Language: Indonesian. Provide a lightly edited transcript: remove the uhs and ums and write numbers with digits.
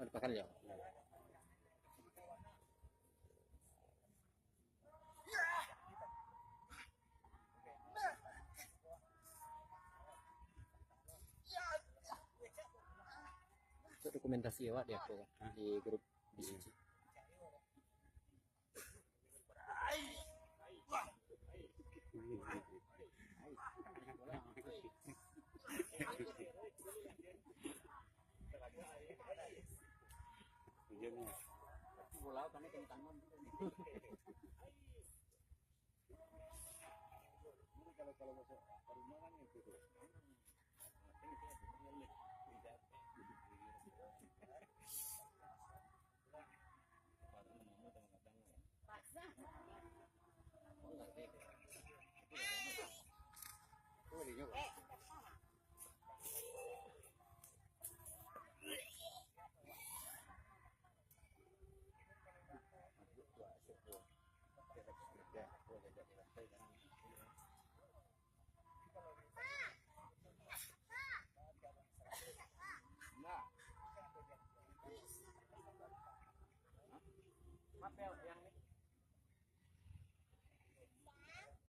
Pakan ya. Itu dokumentasi ya, Wak, di aku di grup BCC. Pulau kan itu tangan. Kalau masuk rumah kan itu tuh. Mapel yang